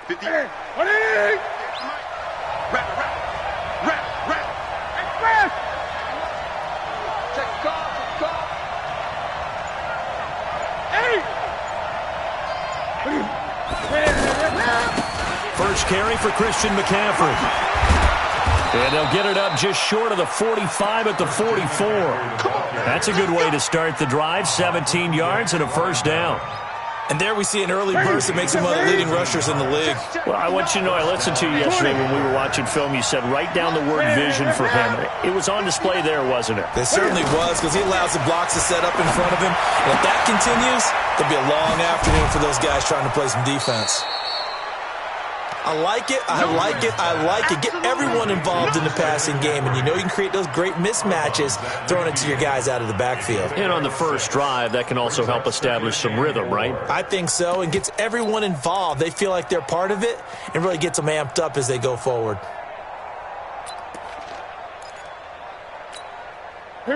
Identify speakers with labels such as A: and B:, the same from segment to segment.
A: 50. Hey, rap. Check the call.
B: First carry for Christian McCaffrey. And they'll get it up just short of the 45 at the 44. That's a good way to start the drive. 17 yards and a first down.
C: And there we see an early burst that makes him one of the leading rushers in the league.
B: Well, I want you to know, I listened to you yesterday when we were watching film. You said write down the word vision for him. It was on display there, wasn't it?
C: It certainly was, because he allows the blocks to set up in front of him. And if that continues, there'll be a long afternoon for those guys trying to play some defense. I like it. Get everyone involved in the passing game, and you know you can create those great mismatches throwing it to your guys out of the backfield.
B: And on the first drive, that can also help establish some rhythm, right?
C: I think so, and gets everyone involved. They feel like they're part of it, and really gets them amped up as they go forward.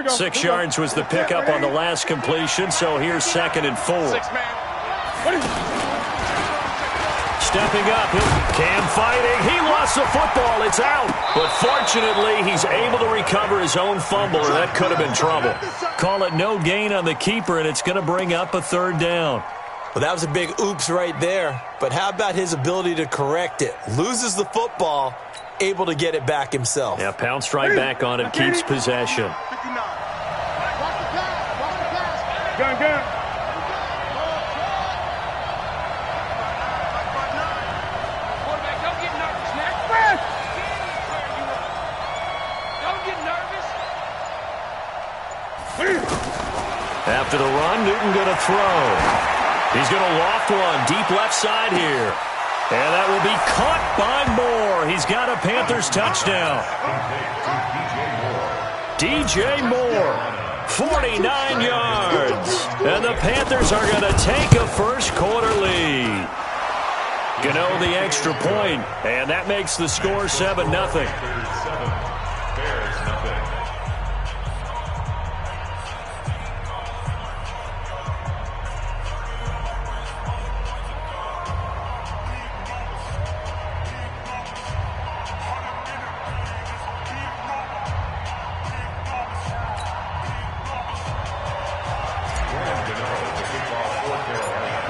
B: 6 yards was the pickup on the last completion, so here's 2nd and 4. Stepping up, Cam fighting. He lost the football. It's out. But fortunately, he's able to recover his own fumble, or that could have been trouble. Call it no gain on the keeper, and it's going to bring up a 3rd down.
C: Well, that was a big oops right there. But how about his ability to correct it? Loses the football, able to get it back himself.
B: Yeah, pounced right back on it, keeps possession.
A: Gun.
B: After the run, Newton going to throw. He's going to loft one deep left side here. And that will be caught by Moore. He's got a Panthers touchdown. DJ Moore, 49 yards. And the Panthers are going to take a first quarter lead. Gano the extra point, and that makes the score 7-0.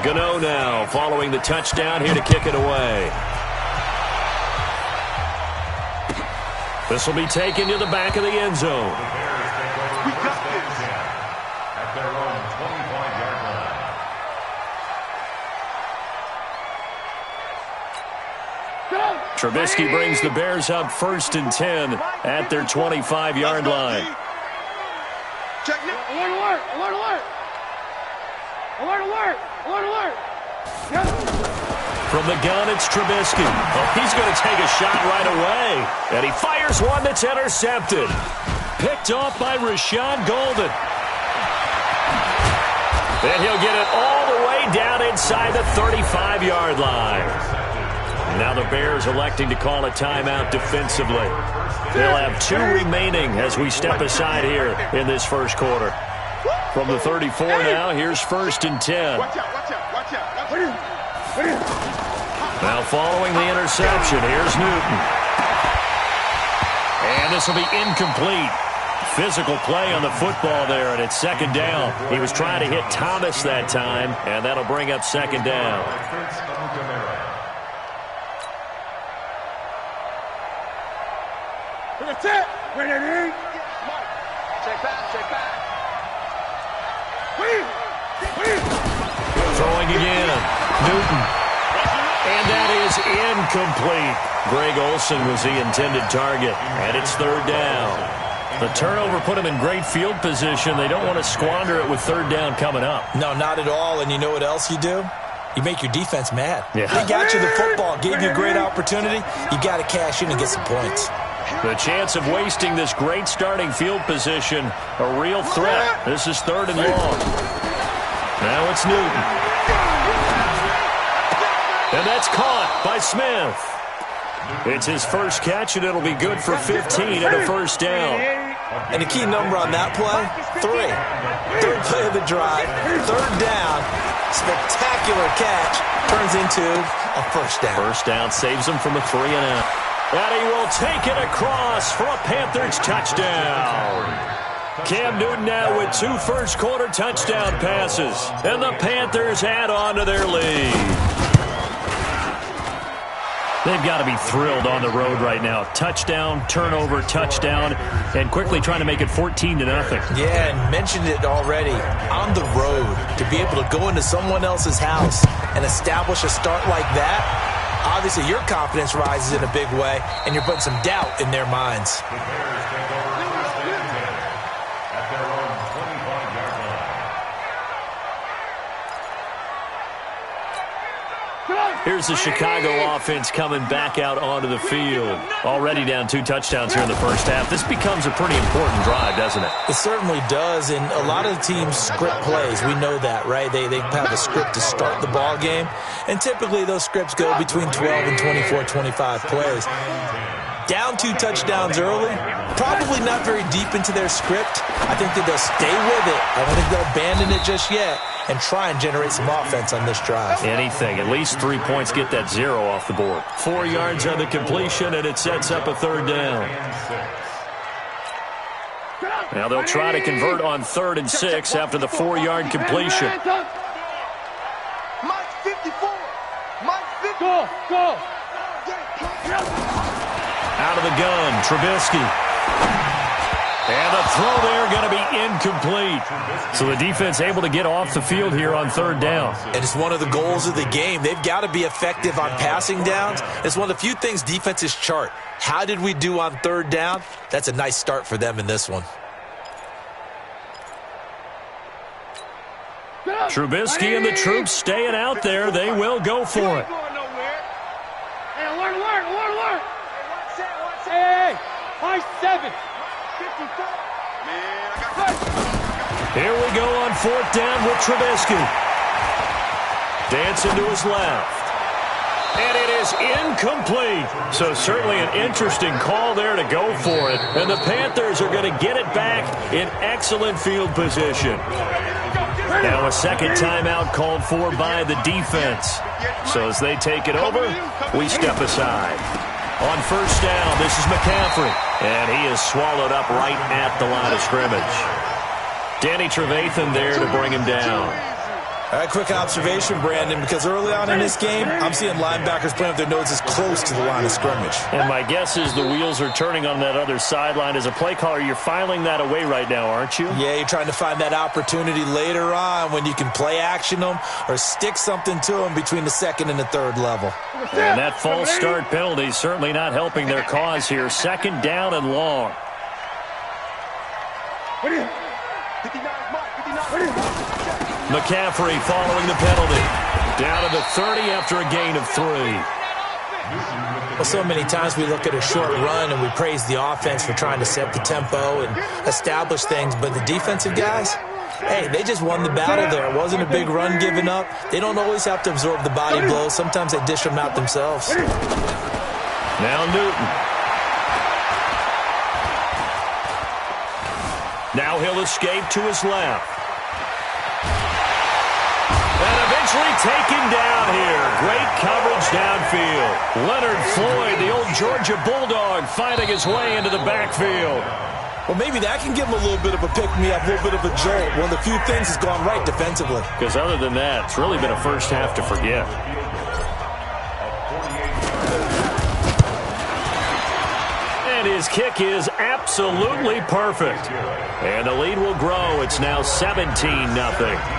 B: Gano now following the touchdown here to kick it away. This will be taken to the back of the end zone.
A: We got this. At their own 25-yard line.
B: Trubisky brings the Bears up 1st and 10 at their 25-yard line.
A: Check it. Alert.
B: From the gun, it's Trubisky. Oh, he's going to take a shot right away. And he fires one that's intercepted. Picked off by Rashad Golden. And he'll get it all the way down inside the 35-yard line. Now the Bears electing to call a timeout defensively. They'll have 2 remaining as we step aside here in this first quarter. From the 34 now, here's 1st and 10.
A: Watch out.
B: Now following the interception, here's Newton. And this will be incomplete. Physical play on the football there, and it's 2nd down. He was trying to hit Thomas that time, and that'll bring up 2nd down.
A: Check back.
B: Throwing again, Newton. And that is incomplete. Greg Olsen was the intended target, and it's 3rd down. The turnover put him in great field position. They don't want to squander it with 3rd down coming up.
C: No, not at all. And you know what else you do? You make your defense mad.
B: Yeah.
C: They got you the football, gave you a great opportunity. You got to cash in and get some points.
B: The chance of wasting this great starting field position, a real threat. This is 3rd and long. Now it's Newton. And that's caught by Smith. It's his first catch, and it'll be good for 15 and a first down.
C: And the key number on that play, 3. Third play of the drive, third down, spectacular catch, turns into a first down.
B: First down saves him from a 3-and-out. And he will take it across for a Panthers touchdown. Cam Newton now with 2 first-quarter touchdown passes. And the Panthers add on to their lead. They've got to be thrilled on the road right now. Touchdown, turnover, touchdown, and quickly trying to make it 14-0.
C: Yeah, and mentioned it already. On the road, to be able to go into someone else's house and establish a start like that, obviously your confidence rises in a big way, and you're putting some doubt in their minds.
B: Here's the Chicago offense coming back out onto the field. Already down 2 touchdowns here in the first half. This becomes a pretty important drive, doesn't it?
C: It certainly does, and a lot of the teams script plays. We know that, right? They have a script to start the ball game, and typically those scripts go between 12 and 24, 25 plays. Down 2 touchdowns early, probably not very deep into their script. I think that they'll stay with it. I don't think they'll abandon it just yet and try and generate some offense on this drive.
B: Anything. At least 3 points, get that 0 off the board. 4 yards on the completion, and it sets up a third down. Now they'll try to convert on 3rd and 6 after the 4-yard completion.
D: Mike 54. Mike 54. Go.
B: Out of the gun, Trubisky. And the throw there going to be incomplete. So the defense able to get off the field here on 3rd down.
C: And it's one of the goals of the game. They've got to be effective on passing downs. It's one of the few things defenses chart. How did we do on 3rd down? That's a nice start for them in this one.
B: Trubisky and the troops staying out there. They will go for it.
D: Hey, alert. Hey, 5-7.
B: Here we go on 4th down with Trubisky. Dancing to his left. And it is incomplete. So certainly an interesting call there to go for it. And the Panthers are going to get it back in excellent field position. Now a second timeout called for by the defense. So as they take it over, we step aside. On 1st down, this is McCaffrey. And he is swallowed up right at the line of scrimmage. Danny Trevathan there to bring him down.
C: All right, quick observation, Brandon, because early on in this game, I'm seeing linebackers playing with their noses close to the line of scrimmage.
B: And my guess is the wheels are turning on that other sideline. As a play caller, you're filing that away right now, aren't you?
C: Yeah, you're trying to find that opportunity later on when you can play action them or stick something to them between the 2nd and the 3rd level.
B: And that false start penalty certainly not helping their cause here. 2nd down and long. McCaffrey following the penalty. Down to the 30 after a gain of 3.
C: Well, so many times we look at a short run and we praise the offense for trying to set the tempo and establish things, but the defensive guys, hey, they just won the battle there. It wasn't a big run given up. They don't always have to absorb the body blows. Sometimes they dish them out themselves.
B: Now Newton. Now he'll escape to his left. And eventually taken down here. Great coverage downfield. Leonard Floyd, the old Georgia Bulldog, fighting his way into the backfield.
C: Well, maybe that can give him a little bit of a pick-me-up, a little bit of a jolt. One of the few things has gone right defensively.
B: Because other than that, it's really been a first half to forget. And his kick is absolutely perfect. And the lead will grow. It's now 17-0.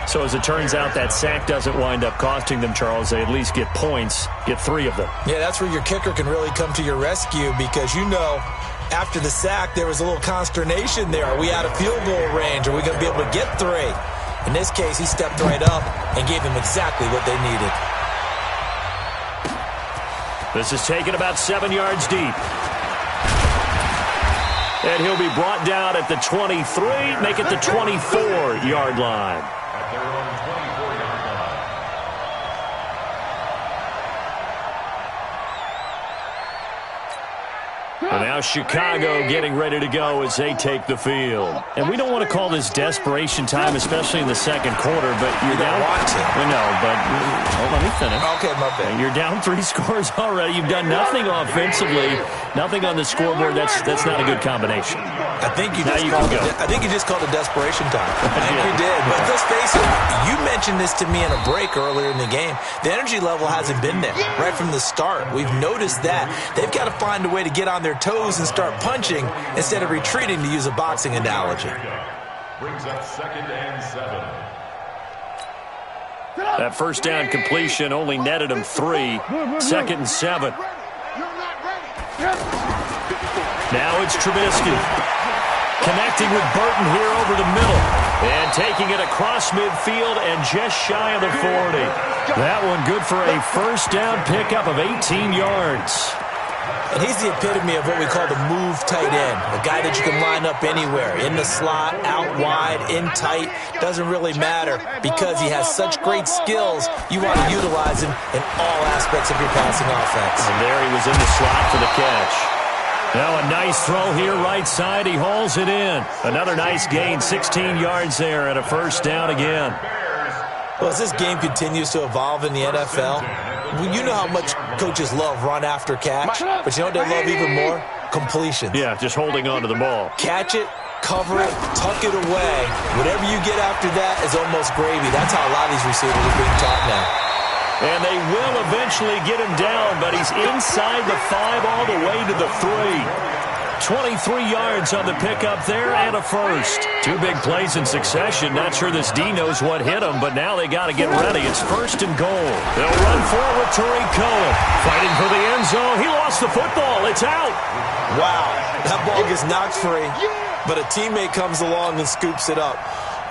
B: So as it turns out, that sack doesn't wind up costing them, Charles. They at least get points, get 3 of them. Yeah, that's where your kicker can really come to your rescue because, you know, after the sack, there was a little consternation there. Are we out of field goal range? Are we going to be able to get 3? In this case, he stepped right up and gave them exactly what they needed. This is taken about 7 yards deep. And he'll be brought down at the 23, make it the 24-yard line. And Now Chicago getting ready to go as they take the field. And we don't want to call this desperation time, especially in the second quarter, but you're down. Let me finish.
C: Okay, my bad.
B: You're down 3 scores already. You've done nothing offensively, nothing on the scoreboard. That's not a good combination.
C: I think you just called it desperation time. I think you did. But let's face it, you mentioned this to me in a break earlier in the game. The energy level hasn't been there right from the start. We've noticed that. They've got to find a way to get on their toes and start punching instead of retreating, to use a boxing analogy.
A: Brings up 2nd and 7.
B: That first down completion only netted him 3. 2nd and 7. Now it's Trubisky. Connecting with Burton here over the middle. And taking it across midfield and just shy of the 40. That one good for a first down pickup of 18 yards.
C: And he's the epitome of what we call the move tight end. A guy that you can line up anywhere. In the slot, out wide, in tight. Doesn't really matter because he has such great skills. You want to utilize him in all aspects of your passing offense.
B: And there he was in the slot for the catch. Now a nice throw here right side. He hauls it in. Another nice gain, 16 yards there and a first down again.
C: Well, as this game continues to evolve in the NFL, you know how much coaches love run after catch, but you know what they love even more? Completions.
B: Yeah, just holding on to the ball.
C: Catch it, cover it, tuck it away. Whatever you get after that is almost gravy. That's how a lot of these receivers are being taught now.
B: And they will eventually get him down, but he's inside the 5 all the way to the 3. 23 yards on the pickup there and a first. 2 big plays in succession. Not sure this D knows what hit him, but now they got to get ready. It's 1st and goal. They'll run forward. Tariq Cohen fighting for the end zone. He lost the football. It's out.
C: Wow. That ball gets knocked free, but a teammate comes along and scoops it up.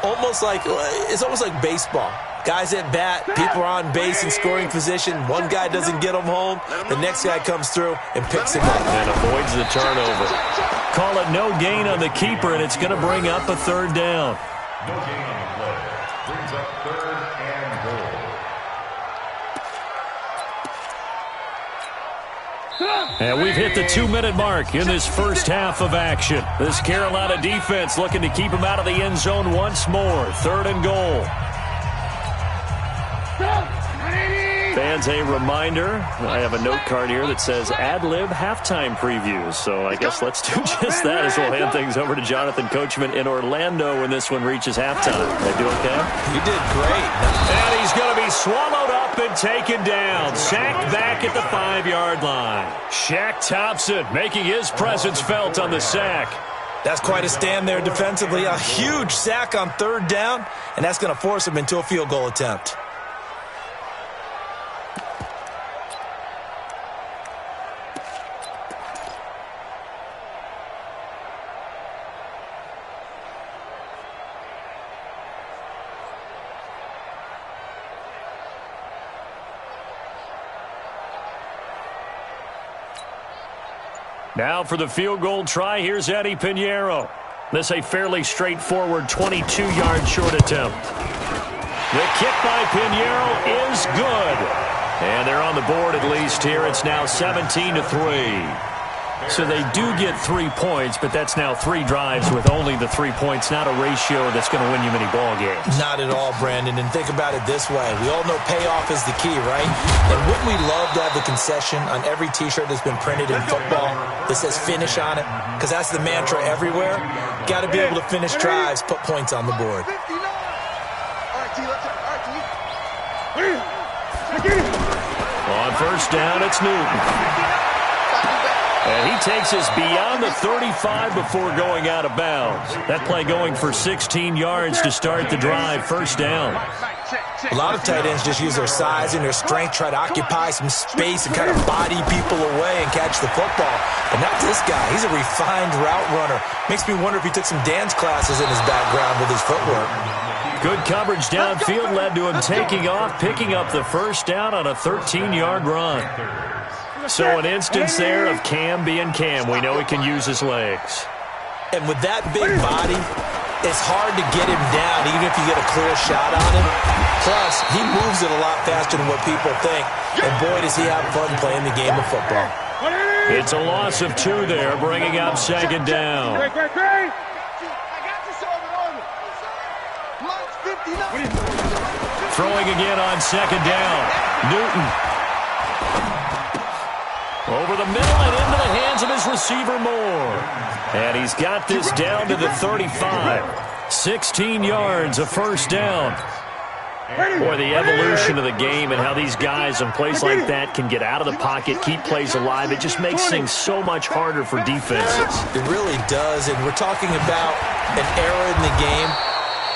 C: It's almost like baseball. Guys at bat, people are on base in scoring position. One guy doesn't get him home. The next guy comes through and picks him up.
B: And avoids the turnover. Call it no gain on the keeper, and it's going to bring up a 3rd down.
A: No gain on the play. Brings up 3rd and goal.
B: And we've hit the 2-minute mark in this first half of action. This Carolina defense looking to keep him out of the end zone once more. 3rd and goal. Fans, a reminder, I have a note card here that says ad-lib halftime previews. So I guess let's do just that as we'll hand things over to Jonathan Coachman in Orlando when this one reaches halftime. They do okay?
C: You did great.
B: And he's going to be swallowed up and taken down. Sacked back at the 5-yard line. Shaq Thompson making his presence felt on the sack.
C: That's quite a stand there defensively. A huge sack on 3rd down, and that's going to force him into a field goal attempt.
B: Now for the field goal try, here's Eddie Pinheiro. This a fairly straightforward 22-yard short attempt. The kick by Pinheiro is good. And they're on the board at least here. It's now 17-3. So they do get 3 points, but that's now 3 drives with only the 3 points, not a ratio that's going to win you many ball games.
C: Not at all, Brandon. And think about it this way. We all know payoff is the key, right? And wouldn't we love to have the concession on every T-shirt that's been printed in football that says finish on it? Because that's the mantra everywhere. Got to be able to finish drives, put points on the board.
B: On first down, it's Newton. And he takes us beyond the 35 before going out of bounds. That play going for 16 yards to start the drive. First down.
C: A lot of tight ends just use their size and their strength, try to occupy some space and kind of body people away and catch the football. But not this guy. He's a refined route runner. Makes me wonder if he took some dance classes in his background with his footwork.
B: Good coverage downfield led to him taking off, picking up the first down on a 13-yard run. So an instance there of Cam being Cam. We know he can use his legs.
C: And with that big body, it's hard to get him down even if you get a clear shot on him. Plus, he moves it a lot faster than what people think. And boy, does he have fun playing the game of football.
B: It's a loss of 2 there, bringing up second down. Throwing again on second down. Newton. Over the middle and into the hands of his receiver Moore. And he's got this down to the 35. 16 yards, a first down. Boy, the evolution of the game and how these guys in plays like that can get out of the pocket, keep plays alive, it just makes things so much harder for defenses.
C: It really does, and we're talking about an era in the game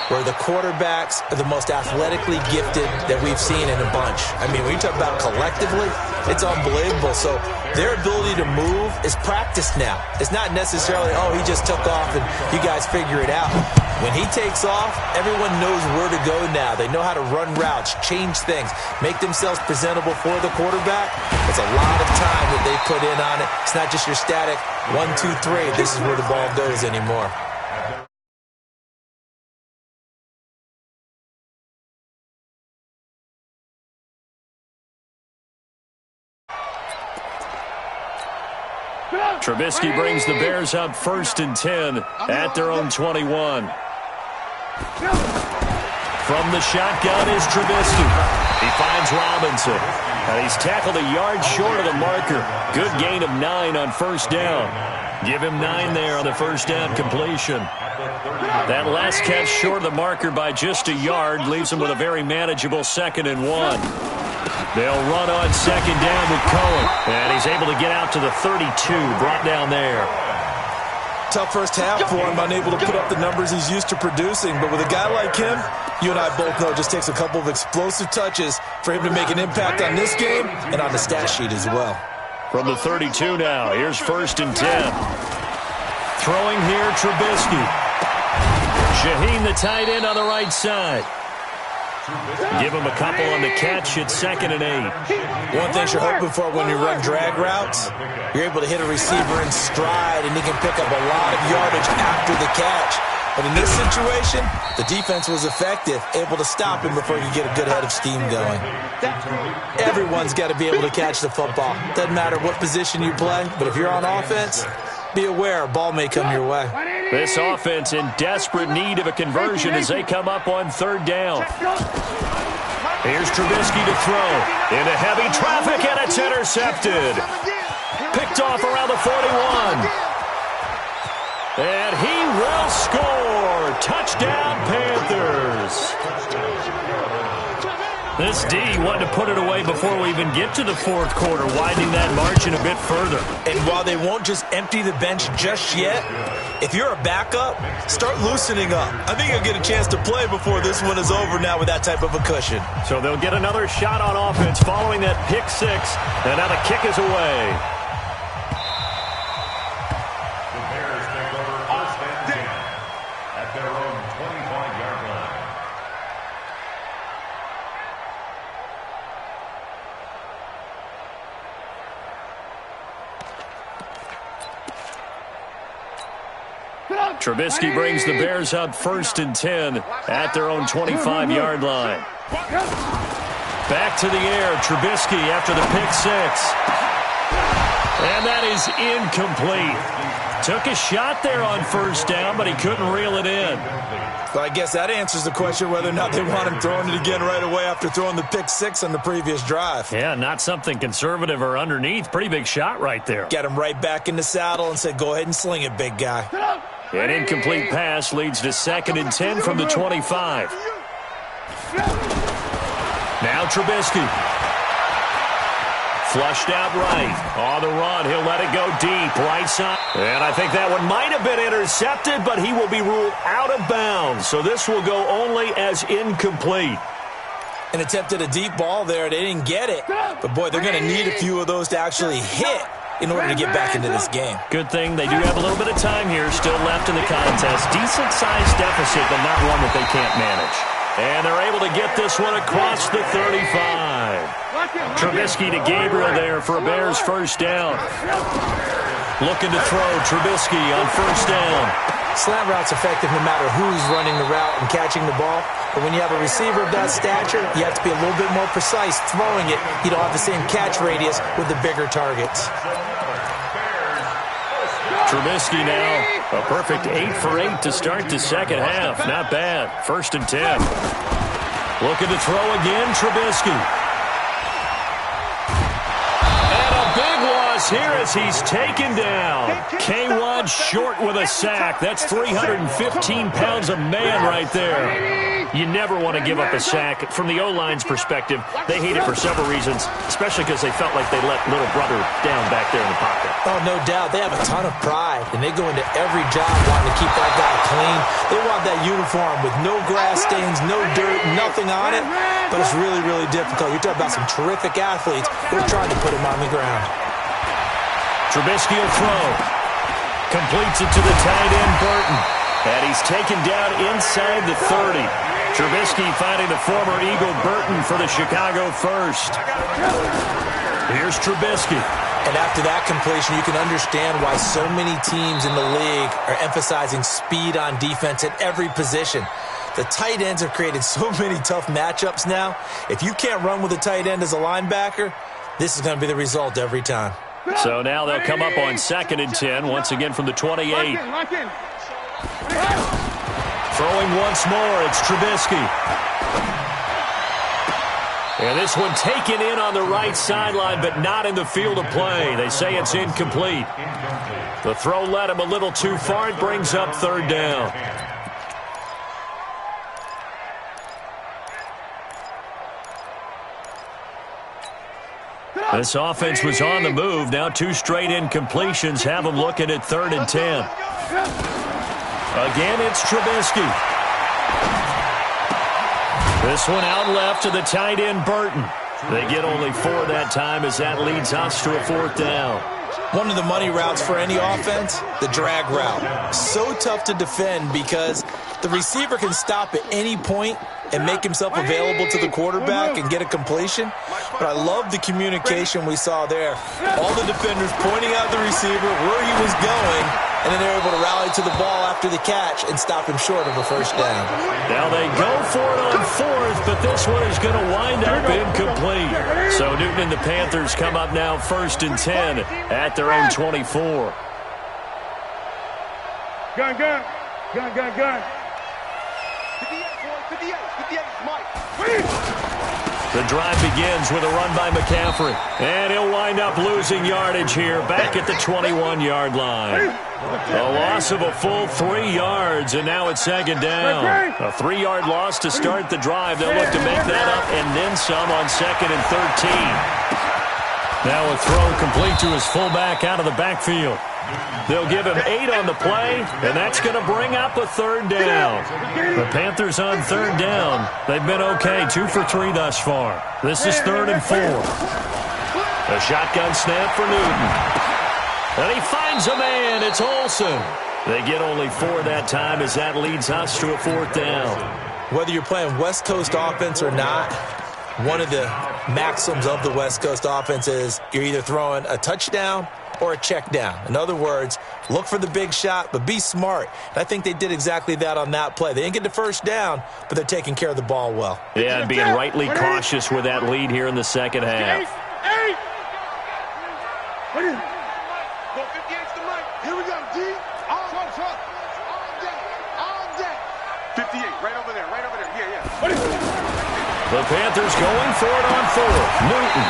C: where the quarterbacks are the most athletically gifted that we've seen in a bunch. I mean, when you talk about collectively, it's unbelievable. So their ability to move is practiced now. It's not necessarily, oh, he just took off and you guys figure it out. When he takes off, everyone knows where to go now. They know how to run routes, change things, make themselves presentable for the quarterback. It's a lot of time that they put in on it. It's not just your static 1, 2, 3. This is where the ball goes anymore.
B: Trubisky brings the Bears up 1st and 10 at their own 21. From the shotgun is Trubisky. He finds Robinson. And he's tackled a yard short of the marker. Good gain of 9 on first down. Give him 9 there on the first down completion. That last catch short of the marker by just a yard leaves him with a very manageable 2nd and 1. They'll run on second down with Cohen. And he's able to get out to the 32, brought down there.
C: Tough first half for him, unable to put up the numbers he's used to producing. But with a guy like him, you and I both know it just takes a couple of explosive touches for him to make an impact on this game and on the stat sheet as well.
B: From the 32 now, here's 1st and 10. Throwing here, Trubisky. Shaheen, the tight end, on the right side. Give him a couple on the catch. It's 2nd and 8.
C: One thing you're hoping for when you run drag routes, you're able to hit a receiver in stride, and he can pick up a lot of yardage after the catch. But in this situation, the defense was effective, able to stop him before he could get a good head of steam going. Everyone's got to be able to catch the football. Doesn't matter what position you play, but if you're on offense, be aware a ball may come your way.
B: This offense in desperate need of a conversion as they come up on 3rd down. Here's Trubisky to throw. Into heavy traffic, and it's intercepted. Picked off around the 41. And he will score. Touchdown, Panthers. This D wanted to put it away before we even get to the 4th quarter, widening that margin a bit further.
C: And while they won't just empty the bench just yet, if you're a backup, start loosening up. I think you'll get a chance to play before this one is over now with that type of a cushion.
B: So they'll get another shot on offense following that pick 6, and now the kick is away. Trubisky brings the Bears up 1st and 10 at their own 25-yard line. Back to the air, Trubisky after the pick 6. And that is incomplete. Took a shot there on first down, but he couldn't reel it in.
C: Well, I guess that answers the question whether or not they want him throwing it again right away after throwing the pick 6 on the previous drive.
B: Yeah, not something conservative or underneath. Pretty big shot right there.
C: Got him right back in the saddle and said, go ahead and sling it, big guy.
B: An incomplete pass leads to 2nd and 10 from the 25. Now Trubisky. Flushed out right. On the run, he'll let it go deep. Right side. And I think that one might have been intercepted, but he will be ruled out of bounds. So this will go only as incomplete.
C: And attempted a deep ball there. They didn't get it. But, boy, they're going to need a few of those to actually hit in order to get back into this game.
B: Good thing they do have a little bit of time here still left in the contest. Decent-sized deficit, but not one that they can't manage. And they're able to get this one across the 35. Trubisky to Gabriel there for a Bears first down. Looking to throw, Trubisky on first down.
C: Slant route's effective no matter who's running the route and catching the ball. But when you have a receiver of that stature, you have to be a little bit more precise throwing it. You don't have the same catch radius with the bigger targets.
B: Trubisky now. A perfect 8 for 8 to start the second half. Not bad. 1st and 10. Looking to throw again, Trubisky. And a big loss here as he's taken down. K1 short with a sack. That's 315 pounds of man right there. You never want to give up a sack. From the O-line's perspective, they hate it for several reasons, especially because they felt like they let little brother down back there in the pocket.
C: Oh, no doubt. They have a ton of pride, and they go into every job wanting to keep that guy clean. They want that uniform with no grass stains, no dirt, nothing on it, but it's really, really difficult. You're talking about some terrific athletes. We're trying to put him on the ground.
B: Trubisky will throw. Completes it to the tight end, Burton. And he's taken down inside the 30. Trubisky finding the former Eagle Burton for the Chicago first. Here's Trubisky.
C: And after that completion, you can understand why so many teams in the league are emphasizing speed on defense at every position. The tight ends have created so many tough matchups now. If you can't run with a tight end as a linebacker, this is going to be the result every time.
B: So now they'll come up on 2nd and 10, once again from the 28. Throwing once more, it's Trubisky. And this one taken in on the right sideline, but not in the field of play. They say it's incomplete. The throw led him a little too far. It brings up 3rd down. This offense was on the move. Now 2 straight incompletions have them looking at 3rd and 10. Again, it's Trubisky. This one out left to the tight end, Burton. They get only 4 that time as that leads us to a 4th down.
C: One of the money routes for any offense, the drag route. So tough to defend because the receiver can stop at any point and make himself available to the quarterback and get a completion. But I love the communication we saw there. All the defenders pointing out the receiver, where he was going, and then they're able to rally to the ball after the catch and stop him short of a 1st down.
B: Now they go for it on 4th, but this one is going to wind up incomplete. So Newton and the Panthers come up now 1st and 10 at their own 24.
D: Gun. 58, Mike.
B: The drive begins with a run by McCaffrey. And he'll wind up losing yardage here back at the 21-yard line. A loss of a full 3 yards, and now it's 2nd down. A 3-yard loss to start the drive. They'll look to make that up and then some on 2nd and 13. Now a throw complete to his fullback out of the backfield. They'll give him 8 on the play, and that's going to bring up a 3rd down. The Panthers on 3rd down. They've been okay, 2 for 3 thus far. This is 3rd and 4. A shotgun snap for Newton. And he finds a man. It's Olsen. They get only 4 that time as that leads us to a 4th down.
C: Whether you're playing West Coast offense or not, one of the maxims of the West Coast offense is you're either throwing a touchdown or a check down. In other words, look for the big shot, but be smart. And I think they did exactly that on that play. They didn't get the 1st down, but they're taking care of the ball well.
B: Yeah, and being rightly cautious with that lead here in the second half.
D: Here we go, D. All day. 58, right over there. Yeah.
B: The Panthers going for it on 4th. Newton.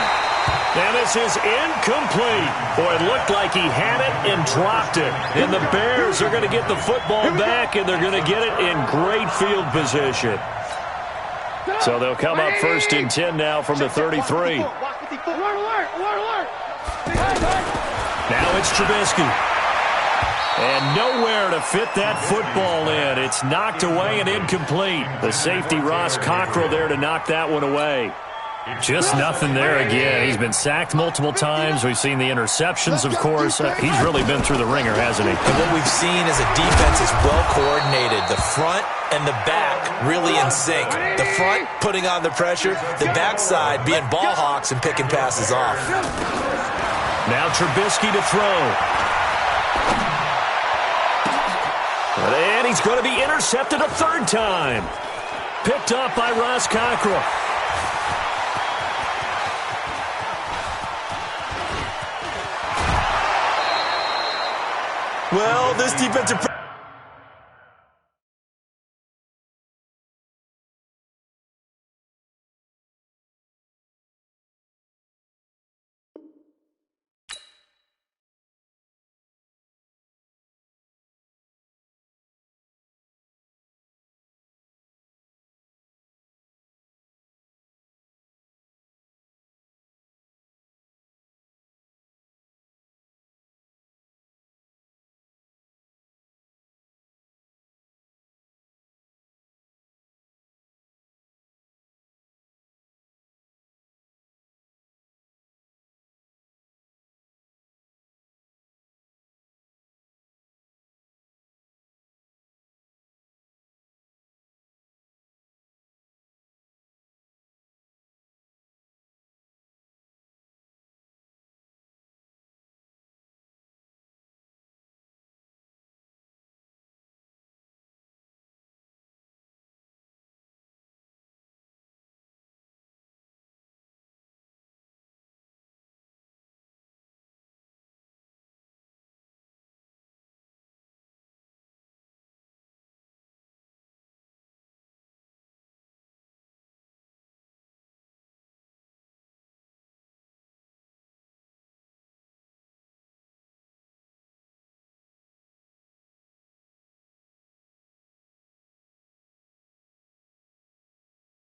B: And this is incomplete. Boy, it looked like he had it and dropped it. And the Bears are going to get the football back, and they're going to get it in great field position. So they'll come up 1st and 10 now from the 33. Now it's Trubisky. And nowhere to fit that football in. It's knocked away and incomplete. The safety, Ross Cockrell, there to knock that one away. Just nothing there again. He's been sacked multiple times. We've seen the interceptions, of course. He's really been through the ringer, hasn't he?
C: And what we've seen is a defense is well coordinated. The front and the back really in sync. The front putting on the pressure. The backside being ball hawks and picking passes off.
B: Now Trubisky to throw. And he's going to be intercepted a 3rd time. Picked up by Ross Cockrell.
C: Well, this defensive